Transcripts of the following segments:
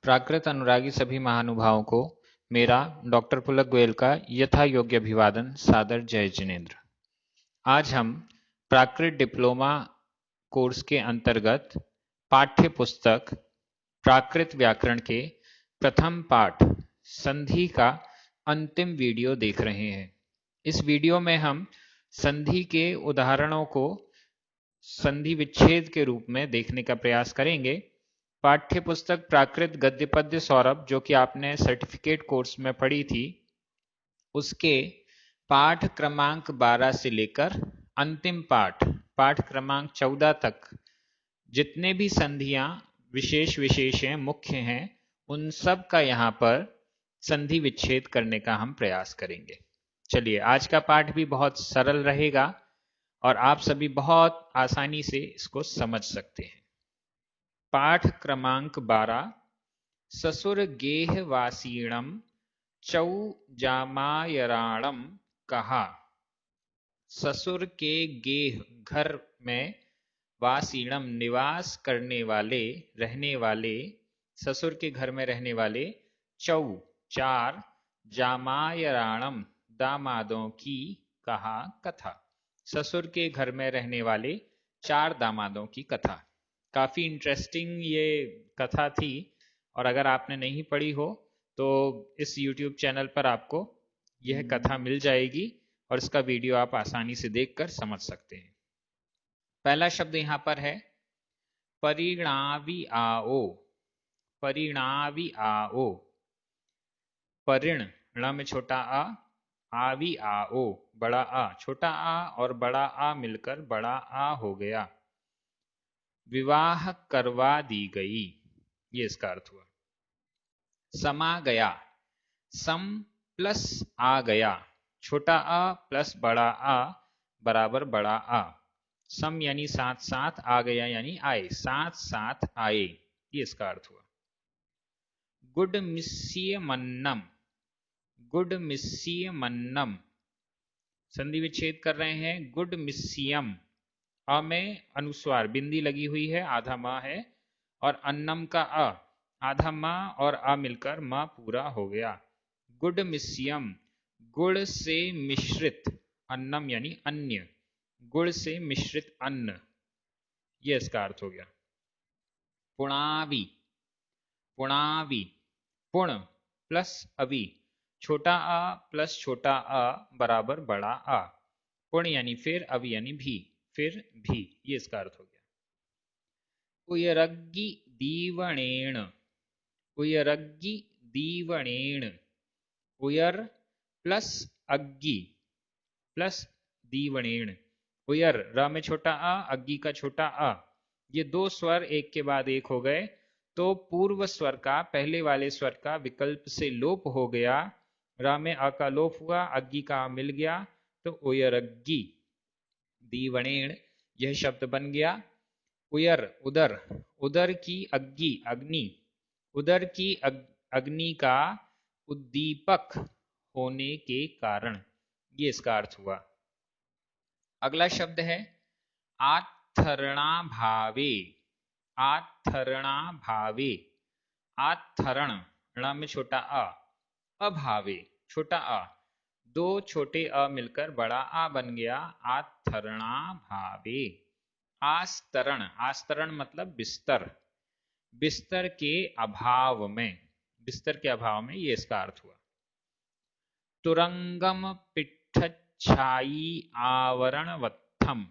प्राकृत अनुरागी सभी महानुभावों को मेरा डॉक्टर पुलक गोयल का यथा योग्य अभिवादन, सादर जय जिनेन्द्र। आज हम प्राकृत डिप्लोमा कोर्स के अंतर्गत पाठ्य पुस्तक प्राकृत व्याकरण के प्रथम पाठ संधि का अंतिम वीडियो देख रहे हैं। इस वीडियो में हम संधि के उदाहरणों को संधि विच्छेद के रूप में देखने का प्रयास करेंगे। पाठ्य पुस्तक प्राकृत गद्य पद्य सौरभ, जो कि आपने सर्टिफिकेट कोर्स में पढ़ी थी, उसके पाठ क्रमांक 12 से लेकर अंतिम पाठ क्रमांक 14 तक जितने भी संधियां विशेष हैं, मुख्य हैं, उन सब का यहाँ पर संधि विच्छेद करने का हम प्रयास करेंगे। चलिए, आज का पाठ भी बहुत सरल रहेगा और आप सभी बहुत आसानी से इसको समझ सकते हैं। पाठ क्रमांक 12। ससुर गेह वासीणम चौ जामायराणम कहा। ससुर के गेह घर में, वासीणम निवास करने वाले, रहने वाले, ससुर के घर में रहने वाले, चौ चार, जामायराणम दामादों की, कहा कथा। ससुर के घर में रहने वाले 4 दामादों की कथा। काफी इंटरेस्टिंग ये कथा थी और अगर आपने नहीं पढ़ी हो तो इस YouTube चैनल पर आपको यह कथा मिल जाएगी और इसका वीडियो आप आसानी से देखकर समझ सकते हैं। पहला शब्द यहां पर है परिणावी आओ। परिणावी आओ। परिण ण में छोटा आ, आवी आओ बड़ा आ, छोटा आ और बड़ा आ मिलकर बड़ा आ हो गया। विवाह करवा दी गई, ये इसका अर्थ हुआ। समा गया। सम प्लस आ गया, छोटा आ प्लस बड़ा आ बराबर बड़ा आ। सम यानी साथ साथ, आ गया यानी आए, साथ साथ आए, ये इसका अर्थ हुआ। गुड मिस्सीय मन्नम। गुड मिस्सीय मन्नम, संधि विच्छेद कर रहे हैं। गुड मिस्सियम, अ में अनुस्वार बिंदी लगी हुई है, आधा म है, और अन्नम का अ, आधा म और अ मिलकर म पूरा हो गया। गुड मिस्सियम, गुड़ से मिश्रित, अन्नम यानी अन्य, गुड़ से मिश्रित अन्न, ये इसका अर्थ हो गया। पुणावी। पुणावी, पुण प्लस अवि, छोटा आ प्लस छोटा आ बराबर बड़ा आ। पुण यानी फिर, अवि यानी भी, फिर भी, ये इसका अर्थ हो गया। उयरग्गी दीवणेण। उयरग्गी दीवणेण, उयर प्लस अग्गी प्लस दीवणेण। उयर र में छोटा आ, अग्गी का छोटा आ, ये दो स्वर एक के बाद एक हो गए तो पूर्व स्वर का, पहले वाले स्वर का विकल्प से लोप हो गया। र में अ का लोप हुआ, अग्गी का आ मिल गया, तो उयरग्गी दीवणेण यह शब्द बन गया। उयर उदर, उदर की अग्नि, अग्नि, उदर की अग्नि का उद्दीपक होने के कारण, ये इसका अर्थ हुआ। अगला शब्द है आत्थरणा भावे। आत्थरणा भावे। आत्थरण ण में छोटा अ, अभावे छोटा अ, दो छोटे अ मिलकर बड़ा आ बन गया। आत्थरणा भावे। आस्तरण, आस्तरण मतलब बिस्तर, बिस्तर के अभाव में, बिस्तर के अभाव में, ये इसका अर्थ हुआ। तुरंगम पिट्ठच्छाई आवरणवत्थम।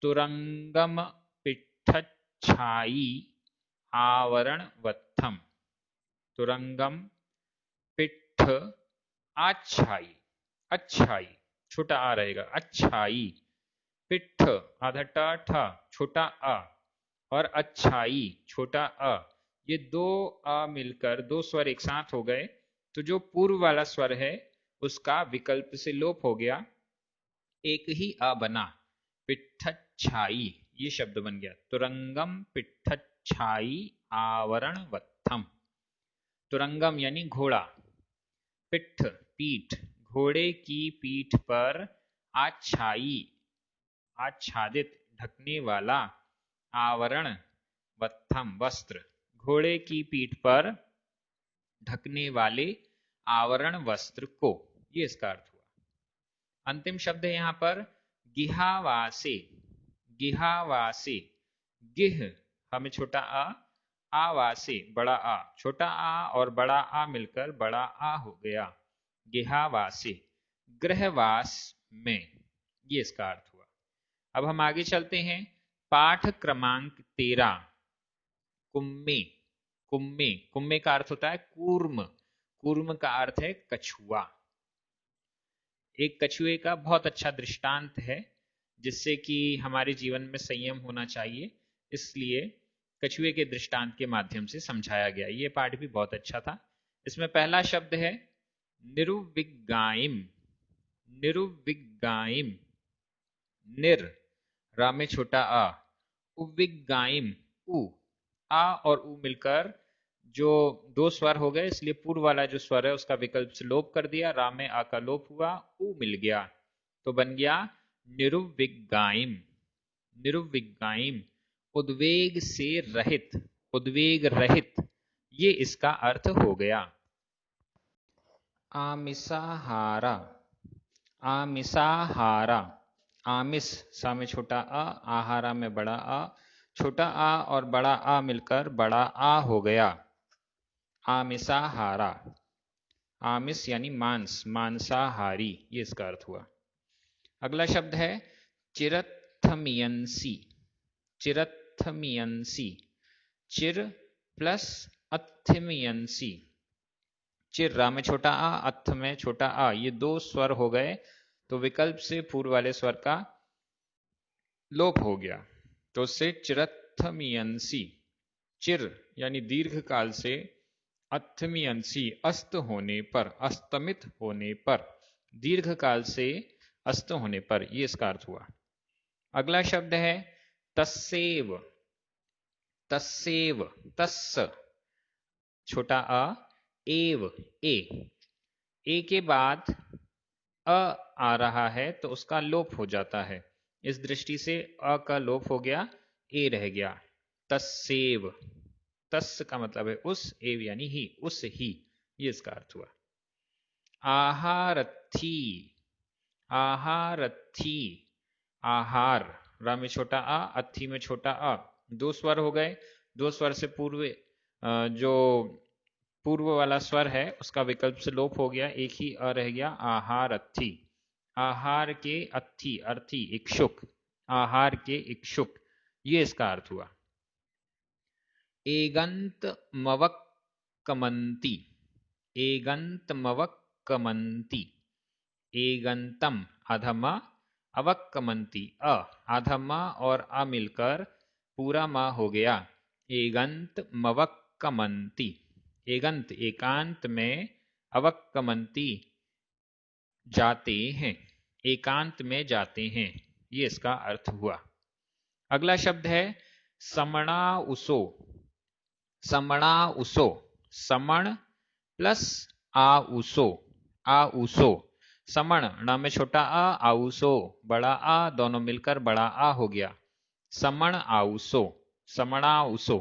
तुरंगम पिट्ठच्छाई आवरणवत्थम। तुरंगम पिट्ठ आच्छाई, अच्छाई छोटा आ रहेगा, अच्छाई, पिट्ठ आधा ट ठ छोटा अ और अच्छाई छोटा अ, ये दो अ मिलकर दो स्वर एक साथ हो गए तो जो पूर्व वाला स्वर है उसका विकल्प से लोप हो गया, एक ही अ बना, पिट्ठच्छाई, ये शब्द बन गया। तुरंगम पिट्ठच्छाई आवरणवत्थम। तुरंगम यानी घोड़ा, पिट्ठ पीठ, घोड़े की पीठ पर आच्छाई आच्छादित ढकने वाला, आवरण वत्थम वस्त्र, घोड़े की पीठ पर ढकने वाले आवरण वस्त्र को, ये इसका अर्थ हुआ। अंतिम शब्द है यहां पर गिहावासे। गिहावासे, गिह हमें छोटा आ, आवासे बड़ा आ, छोटा आ और बड़ा आ मिलकर बड़ा आ हो गया, गिहावासे, गृहवास में, ये इसका अर्थ हुआ। अब हम आगे चलते हैं। पाठ क्रमांक 13, कुम्मे। कुम्मे, कुम्मे का अर्थ होता है कूर्म। कूर्म का अर्थ है कछुआ। एक कछुए का बहुत अच्छा दृष्टांत है जिससे कि हमारे जीवन में संयम होना चाहिए, इसलिए कछुए के दृष्टांत के माध्यम से समझाया गया। ये पाठ भी बहुत अच्छा था। इसमें पहला शब्द है निरुविज्ञाइम। निरुविज्ञाइम, निर रा में छोटा आ, उविज्ञाइम उ, आ और उ मिलकर जो दो स्वर हो गए, इसलिए पूर्व वाला जो स्वर है उसका विकल्प से लोप कर दिया, रा में आ का लोप हुआ, उ मिल गया, तो बन गया निरुविज्ञाइम। निरुविज्ञाइम, उद्वेग से रहित, उद्वेग रहित, ये इसका अर्थ हो गया। आमिषाहारा। आमिषाहारा, आमिष सा में छोटा आ, आहारा में बड़ा आ, छोटा आ और बड़ा आ मिलकर बड़ा आ हो गया, आमिषाहारा। आमिष यानी मांस, मांसाहारी, ये इसका अर्थ हुआ। अगला शब्द है चिरथमियंसी। चिरथमियंसी, चिर प्लस अथमियंसी। चिर रा में छोटा आ, अथ में छोटा आ, ये दो स्वर हो गए तो विकल्प से पूर्व वाले स्वर का लोप हो गया, तो उससे चिरथमियंसी। चिर यानी दीर्घ काल से, अथमियंसी अस्त होने पर, अस्तमित होने पर, दीर्घ काल से अस्त होने पर, ये इसका अर्थ हुआ। अगला शब्द है तस्सेव। तस्सेव, तस्स छोटा आ, एव ए के बाद अ आ रहा है तो उसका लोप हो जाता है, इस दृष्टि से अ का लोप हो गया, ए रह गया, तस्सेव। तस् का मतलब है उस, एव यानी ही, उस ही, ये इसका अर्थ हुआ। आहारथी। आहारथी, आहार रा में छोटा आ, अथी में छोटा आ, दो स्वर हो गए, दो स्वर से पूर्व जो पूर्व वाला स्वर है उसका विकल्प से लोप हो गया, एक ही अ रह गया, आहार अथी। आहार के अथी, अर्थी इक्षुक, आहार के इक्षुक, ये इसका अर्थ हुआ। एगंत मवक्कमंती। एगंत मवक्कमंती, एगंतम अधमा, अवक्कमंती अ, आधमा और अ मिलकर पूरा मा हो गया, एगंत मवक्कमंती। एगंत एकांत में, अवक्कमंती जाते हैं, एकांत में जाते हैं, ये इसका अर्थ हुआ। अगला शब्द है समणाउसो। समणाउसो, समण प्लस आउसो, आउसो, समण ण में छोटा आ, आउसो बड़ा आ, दोनों मिलकर बड़ा आ हो गया, समण आउसो, समणाउसो।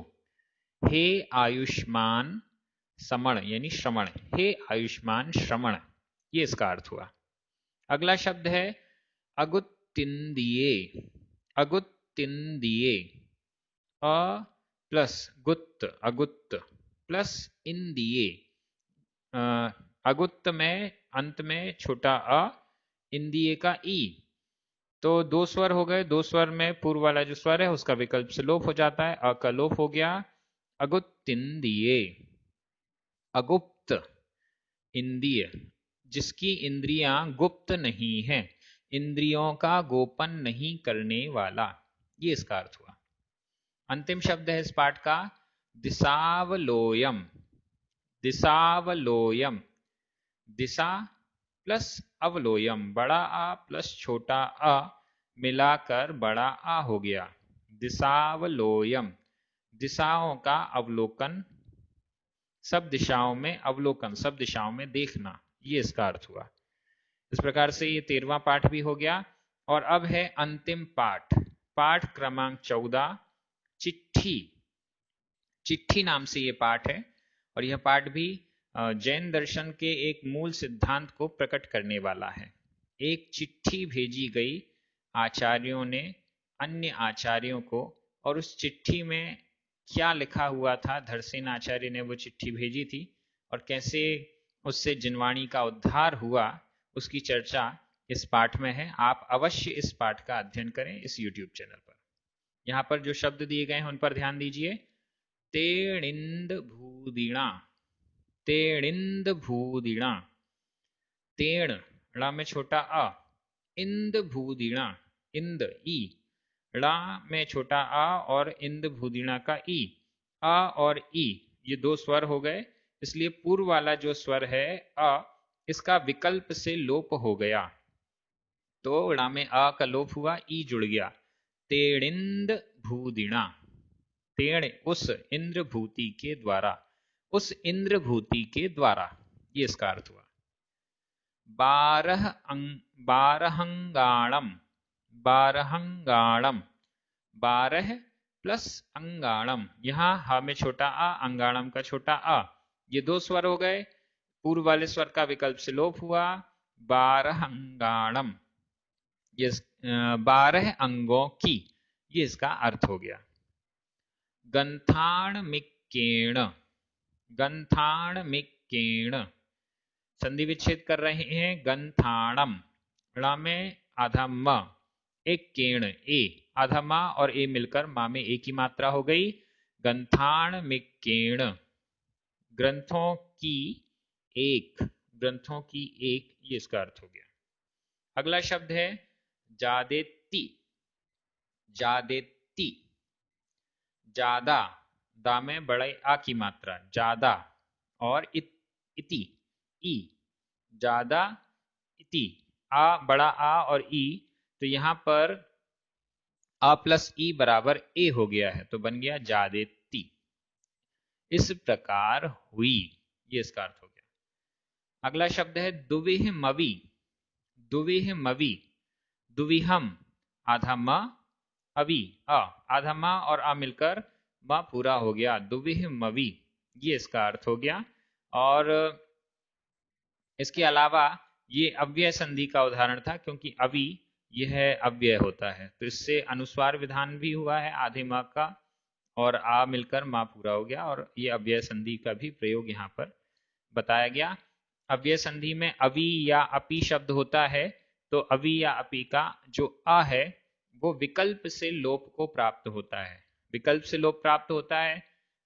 हे आयुष्मान समण यानी श्रमण, हे आयुष्मान श्रमण, ये इसका अर्थ हुआ। अगला शब्द है अगुत्तिंदिये। अगुत्तिंदिये, अ प्लस गुत्त, अगुत्त प्लस इंदिये, अगुत्त में अंत में छोटा अ, इंदिये का ई, तो दो स्वर हो गए, दो स्वर में पूर्व वाला जो स्वर है उसका विकल्प से लोप हो जाता है, अ का लोप हो गया, अगुत्तिंदिये। अगुप्त, इंद्रिय जिसकी इंद्रियां गुप्त नहीं है, इंद्रियों का गोपन नहीं करने वाला, ये इसका अर्थ हुआ। अंतिम शब्द है इस पाठ का दिशावलोयम। दिशावलोयम, दिशा प्लस अवलोयम, बड़ा आ प्लस छोटा अ मिलाकर बड़ा आ हो गया, दिशावलोयम, दिशाओं का अवलोकन, सब दिशाओं में अवलोकन, सब दिशाओं में देखना, ये इसका अर्थ हुआ। इस प्रकार से ये 13वां पाठ भी हो गया। और अब है अंतिम पाठ, पाठ क्रमांक 14, चिट्ठी। चिट्ठी नाम से ये पाठ है और यह पाठ भी जैन दर्शन के एक मूल सिद्धांत को प्रकट करने वाला है। एक चिट्ठी भेजी गई आचार्यों ने अन्य आचार्यों को, और उस चिट्ठी में क्या लिखा हुआ था, धरसेन आचार्य ने वो चिट्ठी भेजी थी और कैसे उससे जिनवाणी का उद्धार हुआ, उसकी चर्चा इस पाठ में है। आप अवश्य इस पाठ का अध्ययन करें इस YouTube चैनल पर। यहाँ पर जो शब्द दिए गए हैं उन पर ध्यान दीजिए। तेणिंद भूदिणा, तेणिंद भूदिणा, तेण ड़ा में छोटा अ, इंद भूदिणा, इंद ई, ड़ा में छोटा आ और इंद भूदिणा का ई, आ और ई ये दो स्वर हो गए, इसलिए पूर्व वाला जो स्वर है अ, इसका विकल्प से लोप हो गया, तो ड़ा में आ का लोप हुआ, ई जुड़ गया। तेणिंद भूदिणा, तेण उस इंद्रभूति के द्वारा, उस इंद्रभूति के द्वारा, ये इसका अर्थ हुआ। बारहंगाणम, बारहंगाणम, 12 प्लस अंगाणम, यहाँ हा में छोटा आ, अंगाणम का छोटा आ, ये दो स्वर हो गए, पूर्व वाले स्वर का विकल्प से लोप हुआ। बारहंगाणम, ये 12 अंगों की, ये इसका अर्थ हो गया। गंथाणमिक्केण, गंथाणमिक्केण, संधि विच्छेद कर रहे हैं। गंथाणम, ण में आधा म, एक केण ए, आधा मा और ए मिलकर मा में ए की मात्रा हो गई। गंथाणमिक्केण, ग्रंथों की एक, ग्रंथों की एक, ये इसका अर्थ हो गया। अगला शब्द है जादेती, जादेती, जादा, दा में बड़े आ की मात्रा, जादा, और इति, ई, जादा इति, आ बड़ा आ और ई, तो यहां पर आ प्लस ई बराबर ए हो गया है, तो बन गया जादेती, इस प्रकार हुई, ये इसका अर्थ हो गया। अगला शब्द है दुविहमवि, दुविहमवि, दुविहम, आधा म, अवि अ, आधा म और आ मिलकर म पूरा हो गया, दुविहमवि, ये इसका अर्थ हो गया। और इसके अलावा ये अव्यय संधि का उदाहरण था, क्योंकि अवि यह अव्यय होता है, तो इससे अनुस्वार विधान भी हुआ है आधे म का, और आ मिलकर मा पूरा हो गया, और ये अव्यय संधि का भी प्रयोग यहाँ पर बताया गया। अव्यय संधि में अवि या अपि शब्द होता है, तो अवि या अपि का जो अ है वो विकल्प से लोप को प्राप्त होता है, विकल्प से लोप प्राप्त होता है,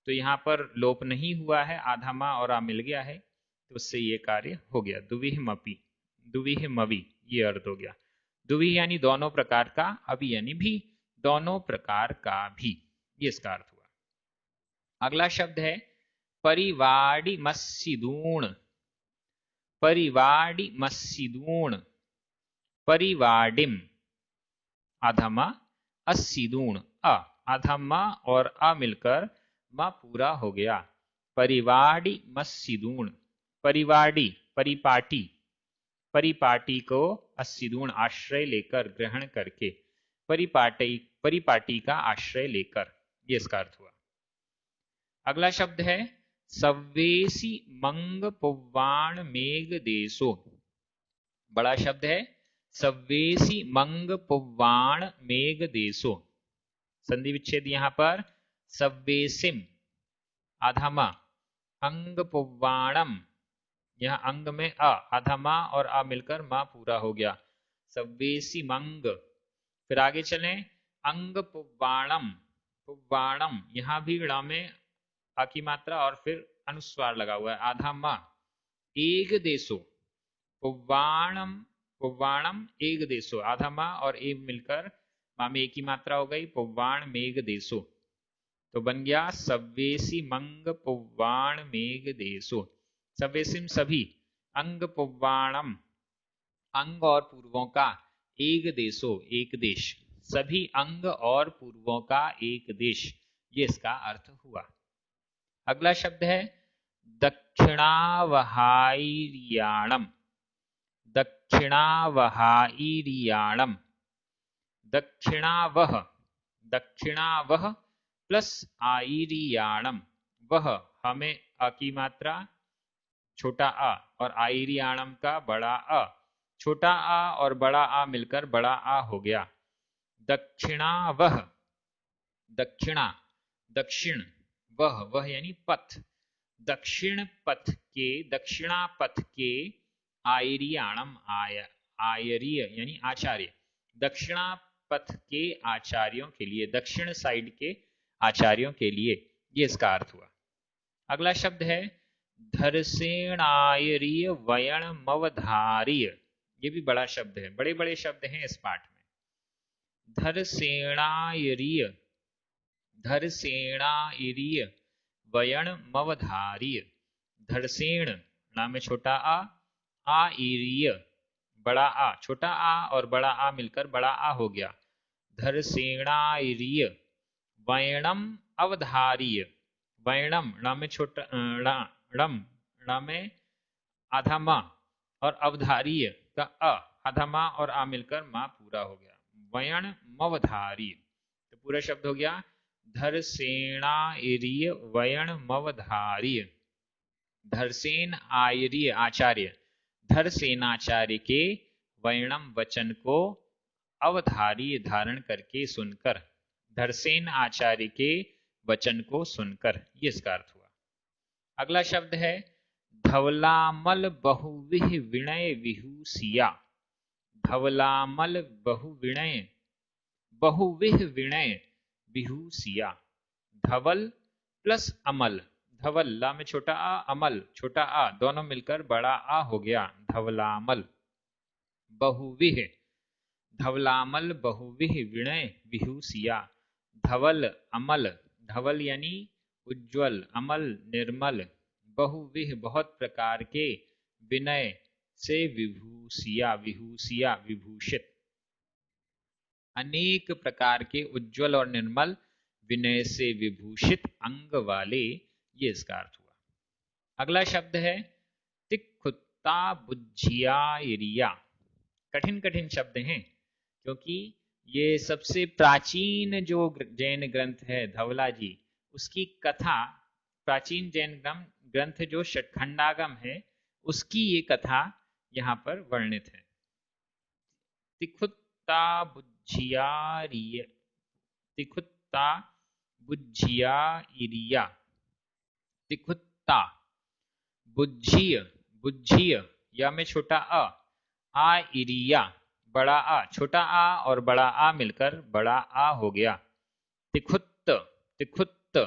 तो यहाँ पर लोप नहीं हुआ है, आधा मा और आ मिल गया है, तो उससे ये कार्य हो गया। दुविहमपि, दुविहमवि, ये अर्थ हो गया। दुवि यानी दोनों प्रकार का, अवि यानी भी दोनों प्रकार का भी, ये इसका अर्थ हुआ। अगला शब्द है परिवाडिमस्सिदूण, परिवाडिमस्सिदूण, परिवाडिम, आधा मा, अस्सिदूण अ, आधा मा और आ मिलकर मा पूरा हो गया, परिवाडिमस्सिदूण, परिवाडी परिपाटी, परिपाटी को अस्सिदूण आश्रय लेकर, ग्रहण करके, परिपाटी, परिपाटी का आश्रय लेकर, ये इसका अर्थ हुआ। अगला शब्द है सव्वेसी मंग पुव्वाण मेघ देशो, बड़ा शब्द है, सव्वेसी मंग पुव्वाण मेघ देशो, संधि विच्छेद यहां पर, सव्वेसिम, आधा मा, अंग पुव्वाणम, यहां अंग में अ, आधा मा और आ मिलकर मा पूरा हो गया, सव्वेसी मंग। फिर आगे चलें, अंग पुव्वाणम, पुव्वाणम, यहां भी ड़ा में आ की मात्रा और फिर अनुस्वार लगा हुआ है, आधा मा, एक देशो, पुव्वाणम, पुव्वाणम एक देशो, आधा मा और ए मिलकर मा में एक की मात्रा हो गई, पुव्वाण मेघ देशो, तो बन गया सव्वेसी मंग पुव्वाण मेघ देशो। सव्वेसिम सभी, अंग पुव्वाणम, अंग और पूर्वों का, एक देशो एक देश, सभी अंग और पूर्वों का एक देश, ये इसका अर्थ हुआ। अगला शब्द है दक्षिणावहाईरियाणम, दक्षिणावहाईरियाणम, दक्षिणावह, दक्षिणावह प्लस आईरियाणम, वह, हमें अ की मात्रा छोटा आ और आयरियाणम का बड़ा अ, छोटा आ और बड़ा आ मिलकर बड़ा आ हो गया। दक्षिणा वह, दक्षिणा, दक्षिण, वह यानी पथ, दक्षिण पथ के, दक्षिणा पथ के आयरियाणम, आयरीय यानी आचार्य, दक्षिणा पथ के आचार्यों के लिए, दक्षिण साइड के आचार्यों के लिए, ये इसका अर्थ हुआ। अगला शब्द है धरसेणायरीय वयणमवधार्य। ये भी बड़ा शब्द है, बड़े बड़े शब्द हैं इस पाठ में। धरसेणायरीय, धरसेणायरीय वयणमवधार्य, धरसेण णा में छोटा आ ईरीय बड़ा आ, छोटा आ और बड़ा आ मिलकर बड़ा आ हो गया। धरसेणायरीय वयणम अवधार्य, वयणम ण में छोटा णम ण में आधा मा और अवधार्य का अ, आधा मा और आ मिलकर मा पूरा हो गया। वयण मवधार्य, तो पूरा शब्द हो गया धरसेणायरीय वयण मवधार्य। धरसेन आयरीय आचार्य, धरसेनाचार्य के वयणम वचन को अवधार्य धारण करके सुनकर, धरसेन आचार्य के वचन को सुनकर, ये इसका अर्थ हुआ। अगला शब्द है धवलामल बहुविह विनय विहूसिया। धवलामल बहुविनय, बहुविह विनय विहूसिया, धवल प्लस अमल, धवल ला में छोटा आ, अमल छोटा आ, दोनों मिलकर बड़ा आ हो गया। धवलामल बहुविह, धवलामल बहुविह विनय विहूसिया, धवल अमल, धवल यानी उज्ज्वल, अमल निर्मल, बहुविह बहुत प्रकार के, विनय से विभूसिया, विभूसिया विभूषित, अनेक प्रकार के उज्ज्वल और निर्मल विनय से विभूषित अंग वाले, ये इसका अर्थ हुआ। अगला शब्द है तिक्खुत्ता बुज्झियायरिया। कठिन कठिन शब्द हैं क्योंकि ये सबसे प्राचीन जो जैन ग्रंथ है धवला जी, उसकी कथा, प्राचीन जैन ग्रंथ जो षटखंडागम है उसकी ये कथा यहाँ पर वर्णित है। तिक्खुत्ता बुज्झियारिय, तिक्खुत्ता बुज्झियायरिया, तिक्खुत्ता, बुज्झिय, बुज्झिय या में छोटा आ इरिया बड़ा आ, छोटा आ और बड़ा आ मिलकर बड़ा आ हो गया। तिखुत्त, तिखुत्त,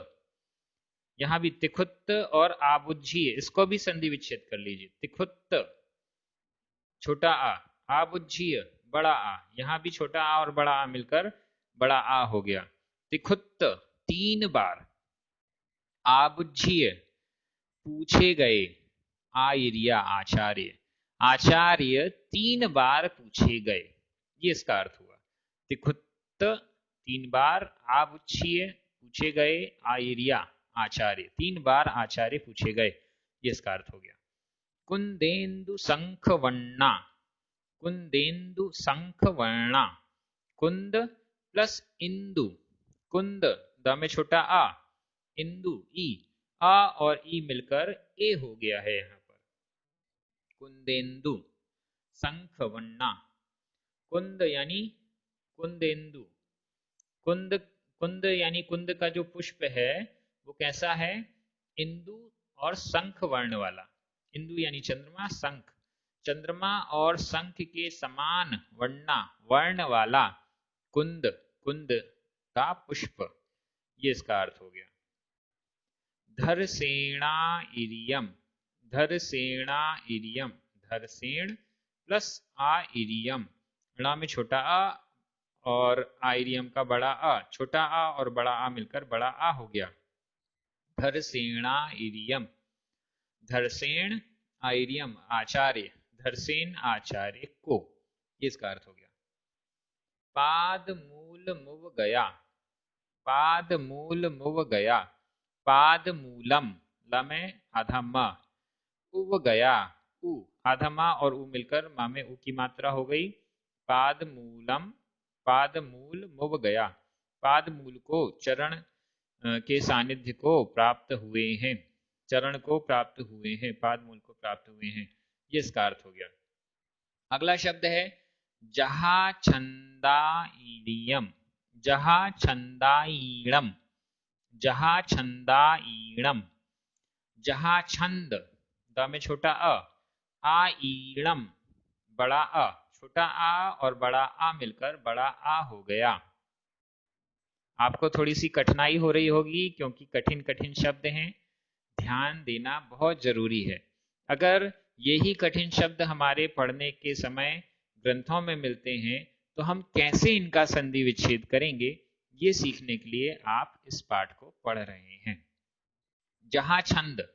यहां भी तिखुत्त और आबुज्झिय, इसको भी संधि विच्छेद कर लीजिए। तिखुत्त छोटा आ बुज्झिय बड़ा आ, यहां भी छोटा आ और बड़ा आ मिलकर बड़ा आ हो गया। तिखुत्त 3 बार, आबुज्झिय पूछे गए, आयरिया आचार्य, आचार्य 3 बार पूछे गए, ये इसका अर्थ हुआ। तिखुत्त 3 बार, आबुज्झिय पूछे गए, आयरिया आचार्य 3 बार आचार्य पूछे गए, ये इसका अर्थ हो गया। कुंदेन्दु शंख वर्णा, कुंदेन्दु शंख वर्णा, कुंद प्लस इंदु, कुंद द में छोटा आ, इंदु ई, आ और ई मिलकर ए हो गया है यहाँ पर। कुंदेन्दु शंख वर्णा, कुंद यानी कुंदेन्दु, कुंद, कुंद यानी कुंद का जो पुष्प है वो कैसा है, इंदु और शंख वर्ण वाला, इंदु यानी चंद्रमा, शंख चंद्रमा और शंख के समान वर्णा वर्ण वाला कुंद, कुंद का पुष्प, ये इसका अर्थ हो गया। धरसेणायरियम, धरसेणायरियम, धरसेण प्लस आयरियम, ण में छोटा आ और आयरियम का बड़ा आ, छोटा आ और बड़ा आ मिलकर बड़ा आ हो गया। धरसेणायरियम, धरसेण आयरियम आचार्य, धरसेन आचार्य को, ये इसका अर्थ हो गया। पाद मूल मुव गया, पाद मूल मुव गया, पाद मूलम ल में आधा म, उव गया उ, आधा मा और उ मिलकर मा में उ की मात्रा हो गई। पाद मूलम, पाद मूल मुव गया, पाद मूल को, चरण के सानिध्य को प्राप्त हुए हैं, चरण को प्राप्त हुए हैं, पाद मूल को प्राप्त हुए हैं, ये इसका अर्थ हो गया। अगला शब्द है जहा छंदाईणम, जहा छंदाईणम, जहा छंदाईणम, जहा छंद, द में छोटा आ ईणम, बड़ा अ, छोटा आ और बड़ा आ मिलकर बड़ा आ हो गया। आपको थोड़ी सी कठिनाई हो रही होगी क्योंकि कठिन कठिन शब्द हैं, ध्यान देना बहुत जरूरी है। अगर यही कठिन शब्द हमारे पढ़ने के समय ग्रंथों में मिलते हैं तो हम कैसे इनका संधि विच्छेद करेंगे, ये सीखने के लिए आप इस पाठ को पढ़ रहे हैं। जहां छंद,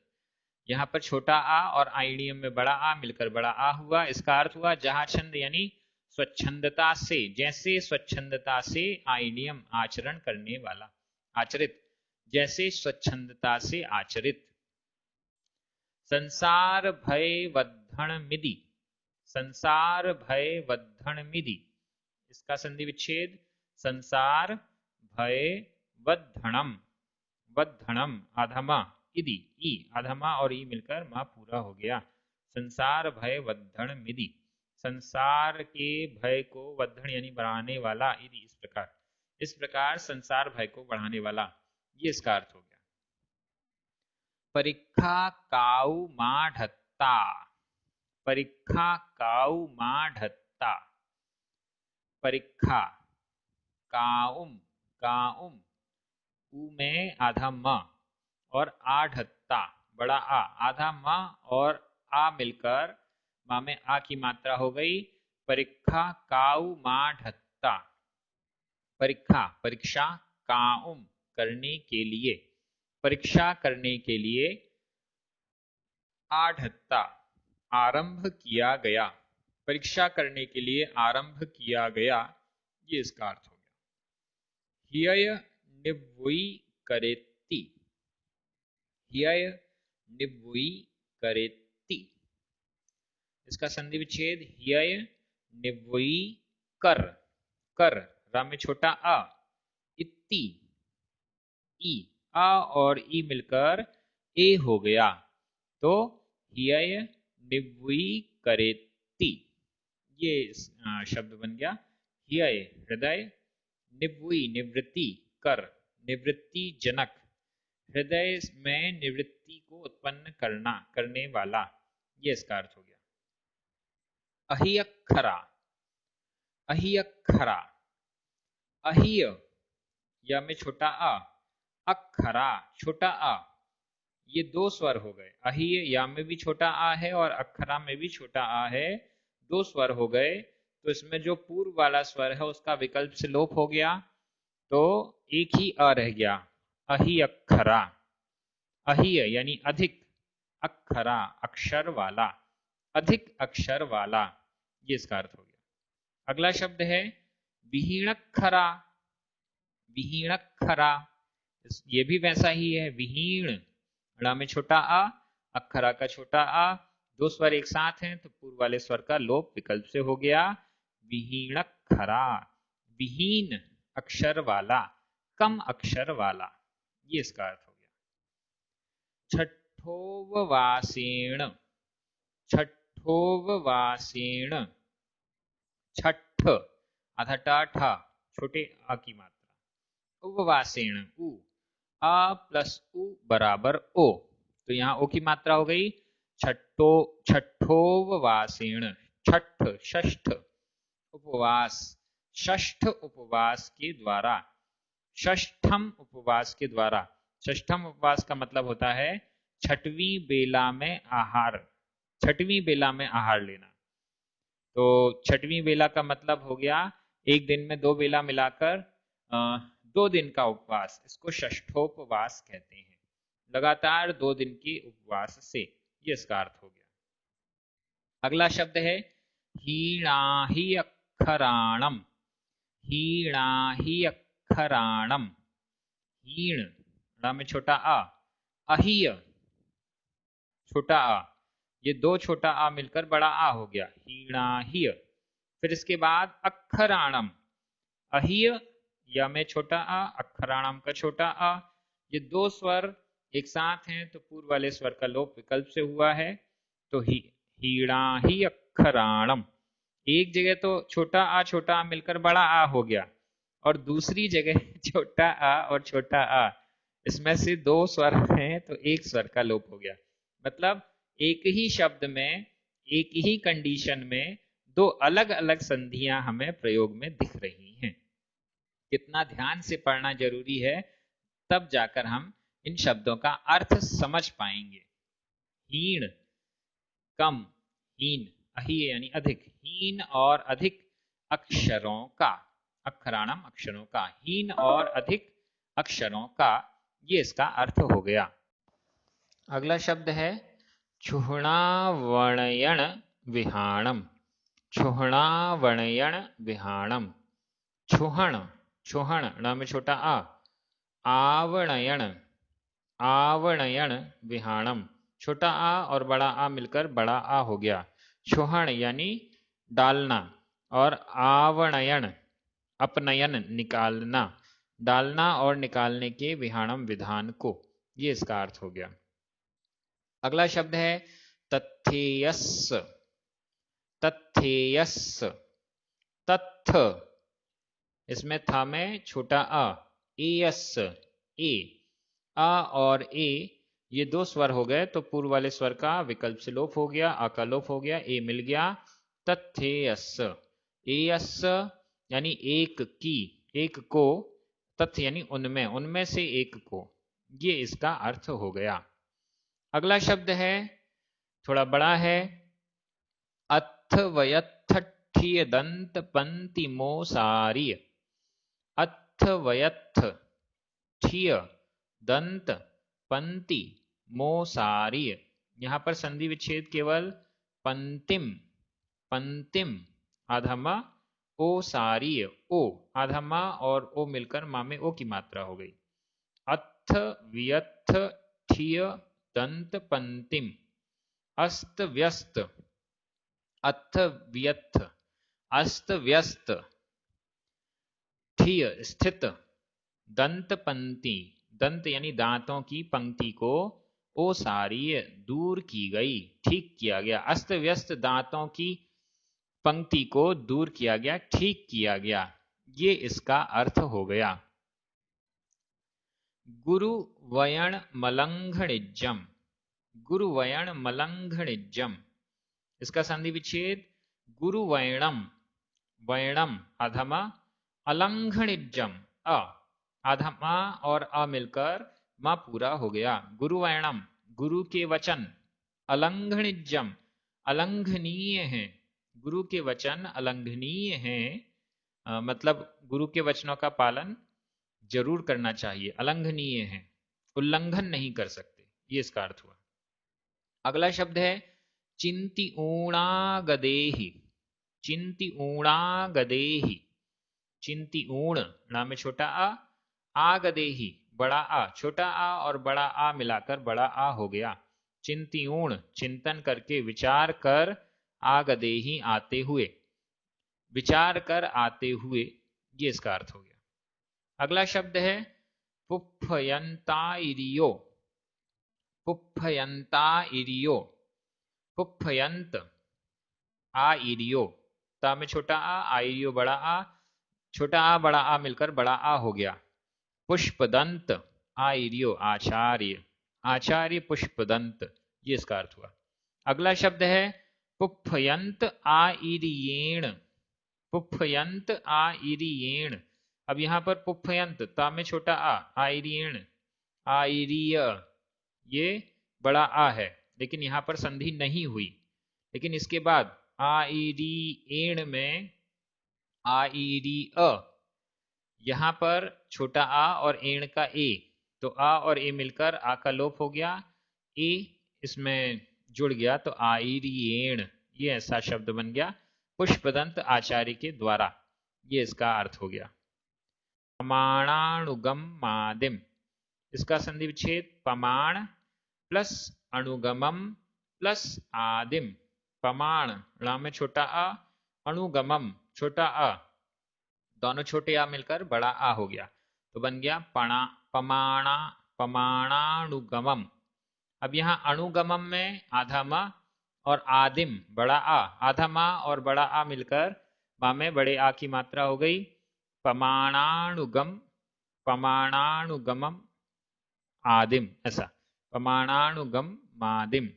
यहाँ पर छोटा आ और आइडियम में बड़ा आ मिलकर बड़ा आ हुआ, इसका अर्थ हुआ जहां छंद यानी स्वच्छंदता से, जैसे स्वच्छंदता से आइडियम आचरण करने वाला, आचरित, जैसे स्वच्छंदता से आचरित। संसार भय वद्धण मिधि, संसार भय वद्धण मिधि, इसका संधि विच्छेद संसार भय वद्धणम, वद्धणम अधमा, इदि, ई अधमा और ई मिलकर मा पूरा हो गया। संसार भय वद्धण मिधि, संसार के भय को वद्धण यानी बढ़ाने वाला, इदि इस प्रकार संसार भय को बढ़ाने वाला, ये इसका अर्थ हो गया। परीक्षा काऊ माढ़ता, परीक्षा काऊ माढ़ता, परीक्षा काउम, काउम ऊ में आधा म और आढ़त्ता बड़ा आ, आधा म और आ मिलकर मा में आ की मात्रा हो गई। परीक्षा काऊ माढ़त्ता, परीक्षा, परीक्षा, काउम करने के लिए, परीक्षा करने के लिए, आढ़त्ता आरंभ किया गया, परीक्षा करने के लिए आरंभ किया गया, ये इसका अर्थ हो गया। ह्यय निवुई करेति, ह्यय निवुई करेति, इसका संधि विच्छेद ह्यय निवुई कर, कर रा में छोटा अ, इत्ति, ई, आ और ई मिलकर ए हो गया, तो ह्यय निवुई करेति, ये शब्द बन गया। ह्यय हृदय, निवुई निवृत्ति, कर निवृत्ति जनक, हृदय में निवृत्ति को उत्पन्न करना, करने वाला, ये इसका अर्थ हो गया। अहियक्षरा, अहियक्षरा, अहिय या में छोटा अ, अक्षरा छोटा आ, ये दो स्वर हो गए। अहिय या में भी छोटा आ है और अक्षरा में भी छोटा आ है, दो स्वर हो गए, तो इसमें जो पूर्व वाला स्वर है उसका विकल्प से लोप हो गया, तो एक ही अ रह गया, अहि अक्षरा, अहिय यानी अधिक, अक्षरा अक्षर वाला, अधिक अक्षर वाला, ये इसका अर्थ हो गया। अगला शब्द है विहीणक्षरा, विहीणक्षरा, ये भी वैसा ही है, विहीण ड़ा में छोटा आ, अक्षरा का छोटा आ, दो स्वर एक साथ हैं तो पूर्व वाले स्वर का लोप विकल्प से हो गया। विहीणक्षरा, विहीन अक्षर वाला, कम अक्षर वाला, ये इसका अर्थ हो गया। छठोववासेण, छठोववासेण, छठ आधा टा ठा छोटे आ की मात्रा, उपवासेण उ, आ प्लस उ बराबर ओ, तो यहाँ ओ की मात्रा हो गई छठो, छठोववासेण, छठ षष्ठ उपवास, षष्ठ उपवास के द्वारा, षष्ठम उपवास के द्वारा, षष्ठम उपवास का मतलब होता है छठवीं बेला में आहार, छठवीं बेला में आहार लेना, तो छठवीं बेला का मतलब हो गया एक दिन में दो बेला मिलाकर 2 दिन का उपवास, इसको षष्ठोपवास कहते हैं, लगातार 2 दिन के उपवास से, ये इसका अर्थ हो गया। अगला शब्द है हीणाहि अक्षराणम, हीणाहि अक्षराणम, हीण ड़ा में छोटा आ, अहिय छोटा आ, ये दो छोटा आ मिलकर बड़ा आ हो गया, हीणाहिय। फिर इसके बाद अक्षराणम, अहिय या में छोटा आ, अक्षराणम का छोटा आ, ये दो स्वर एक साथ हैं तो पूर्व वाले स्वर का लोप विकल्प से हुआ है। तो हीड़ा ही अक्षराणम, एक जगह तो छोटा आ मिलकर बड़ा आ हो गया, और दूसरी जगह छोटा आ और छोटा आ, इसमें से दो स्वर हैं तो एक स्वर का लोप हो गया। मतलब एक ही शब्द में एक ही कंडीशन में दो अलग अलग संधियां हमें प्रयोग में दिख रही हैं। कितना ध्यान से पढ़ना जरूरी है, तब जाकर हम इन शब्दों का अर्थ समझ पाएंगे। हीण, कम, हीन, अही यानी अधिक, हीन और अधिक अक्षरों का, अक्षराणम अक्षरों का, हीन और अधिक अक्षरों का, ये इसका अर्थ हो गया। अगला शब्द है छुहणावणयण विहाणम। छुहणावणयण विहाणम, छुहण, छुहण ण में छोटा आ, आवणयण, आवणयण विहाणम, छोटा आ और बड़ा आ मिलकर बड़ा आ हो गया। छुहण यानी डालना, और आवणयन अपनयन निकालना, डालना और निकालने के विहाणम विधान को, ये इसका अर्थ हो गया। अगला शब्द है तथ्येयस। तथ्येयस, तथ्य, इसमें था में छोटा आ, एयस, ए, आ और ए ये दो स्वर हो गए तो पूर्व वाले स्वर का विकल्प से लोप हो गया, आ का लोप हो गया, ए मिल गया। तथ्येयस, एयस यानी एक की, एक को, तथ्य यानी उनमें, उनमें से एक को, ये इसका अर्थ हो गया। अगला शब्द है थोड़ा बड़ा है, अथवयत्थ्य दंत पंक्ति मोसार्य। अथवयत्थ ठिय दंत पंक्ति मोसार्य, यहां पर संधि विच्छेद केवल पंक्तिम, पंक्तिम आधमा ओ सार्य, ओ आधमा और ओ मिलकर मा में ओ की मात्रा हो गई। अथ व्यथ ठिय दंत पंक्तिम, अस्त व्यस्त, अथ व्यथ अस्त व्यस्त, ठिय स्थित, दंत पंक्ति, दंत यानी दांतों की पंक्ति को, ओसार्य दूर की गई, ठीक किया गया, अस्त व्यस्त दांतों की पंक्ति को दूर किया गया, ठीक किया गया, ये इसका अर्थ हो गया। गुरु वयण मलंघणिज्जम। गुरु वयण मलंघणिज्जम, इसका संधि विच्छेद गुरु वैणम, वैणम अधमा, अलंघणिज्जम अ, आधमा और अ मिलकर मा पूरा हो गया। गुरुवैणम गुरु के वचन, अलंघणिज्जम अलंघनीय है, गुरु के वचन अलंघनीय हैं, मतलब गुरु के वचनों का पालन जरूर करना चाहिए, अलंघनीय है, उल्लंघन नहीं कर सकते, ये इसका अर्थ हुआ। अगला शब्द है चिंति ऊणागदेहि। चिंति ऊणागदेहि, चिंति ऊण णा में छोटा आ, आगदेहि बड़ा आ, छोटा आ और बड़ा आ मिलाकर बड़ा आ हो गया। चिंति ऊण चिंतन करके, विचार कर, आगदेहि आते हुए, विचार कर आते हुए, ये इसका अर्थ हो गया। अगला शब्द है पुप्फयंताइरियो। पुप्फयंताइरियो, पुप्फयंत आइरियो, ता में छोटा आ, आइरियो बड़ा आ, छोटा आ बड़ा आ मिलकर बड़ा आ हो गया। पुष्पदंत आइरियो आचार्य, आचार्य पुष्पदंत, ये इसका अर्थ हुआ। अगला शब्द है पुप्फयंत आइरियेण। पुप्फयंत आइरियेण, अब यहां पर पुप्फयंत ता में छोटा आ, आइरियेण आइरिय, ये बड़ा आ है लेकिन यहां पर संधि नहीं हुई, लेकिन इसके बाद आइरियेण में आइरी अ, यहां पर छोटा आ और एण का ए, तो आ और ए मिलकर आ का लोप हो गया, ए इसमें जुड़ गया तो आइरियेण, ये ऐसा शब्द बन गया पुष्पदंत आचार्य के द्वारा, ये इसका अर्थ हो गया। पमाणानुगम मादिम, इसका संधि विच्छेद पमाण प्लस अणुगमम प्लस आदिम। पमाण णा में छोटा आ, अणुगमम छोटा आ, दोनों छोटे आ मिलकर बड़ा आ हो गया, तो बन गया पणा, पमाणा, पमाणानुगमम। अब यहाँ अणुगमम में आधा म और आदिम बड़ा आ, आधा मा और बड़ा आ मिलकर मा में बड़े आ की मात्रा हो गई। पमाणानुगम, पमाणानुगमम आदिम, ऐसा प्रमाणानुगम मादिम।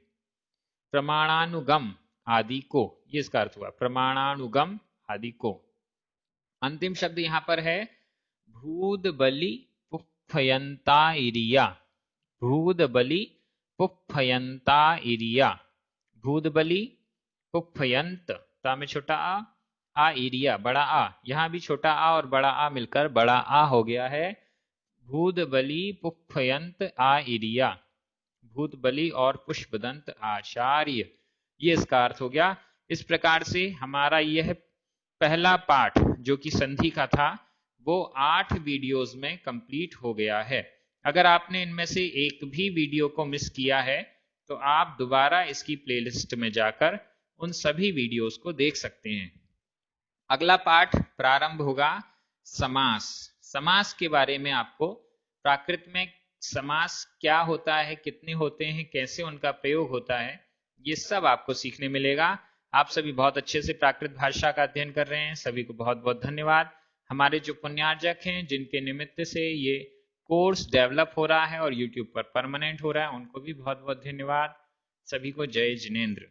प्रमाणानुगम आदि को, ये इसका अर्थ हुआ, प्रमाणानुगम आदि को। अंतिम शब्द यहां पर है भूद बलि पुफयंता इरिया। भूद बलि पुफयंता इरिया। भूद बलि पुफयंत, ता में छोटा आ इरिया बड़ा आ, यहां भी छोटा आ और बड़ा आ मिलकर बड़ा आ हो गया है। भूद बलि पुफयंत आ इरिया, भूत बलि और पुष्पदंत आचार्य, ये इसका अर्थ हो गया। इस प्रकार से हमारा यह पहला पाठ जो कि संधि का था वो 8 वीडियोस में कंप्लीट हो गया है। अगर आपने इनमें से एक भी वीडियो को मिस किया है तो आप दोबारा इसकी प्लेलिस्ट में जाकर उन सभी वीडियोस को देख सकते हैं। अगला पाठ प्रारंभ होगा समास। समास के बारे में आपको प्राकृत में समास क्या होता है, कितने होते हैं, कैसे उनका प्रयोग होता है, ये सब आपको सीखने मिलेगा। आप सभी बहुत अच्छे से प्राकृत भाषा का अध्ययन कर रहे हैं, सभी को बहुत बहुत धन्यवाद। हमारे जो पुण्यार्जक हैं जिनके निमित्त से ये कोर्स डेवलप हो रहा है और यूट्यूब पर परमानेंट हो रहा है, उनको भी बहुत बहुत धन्यवाद। सभी को जय जिनेंद्र।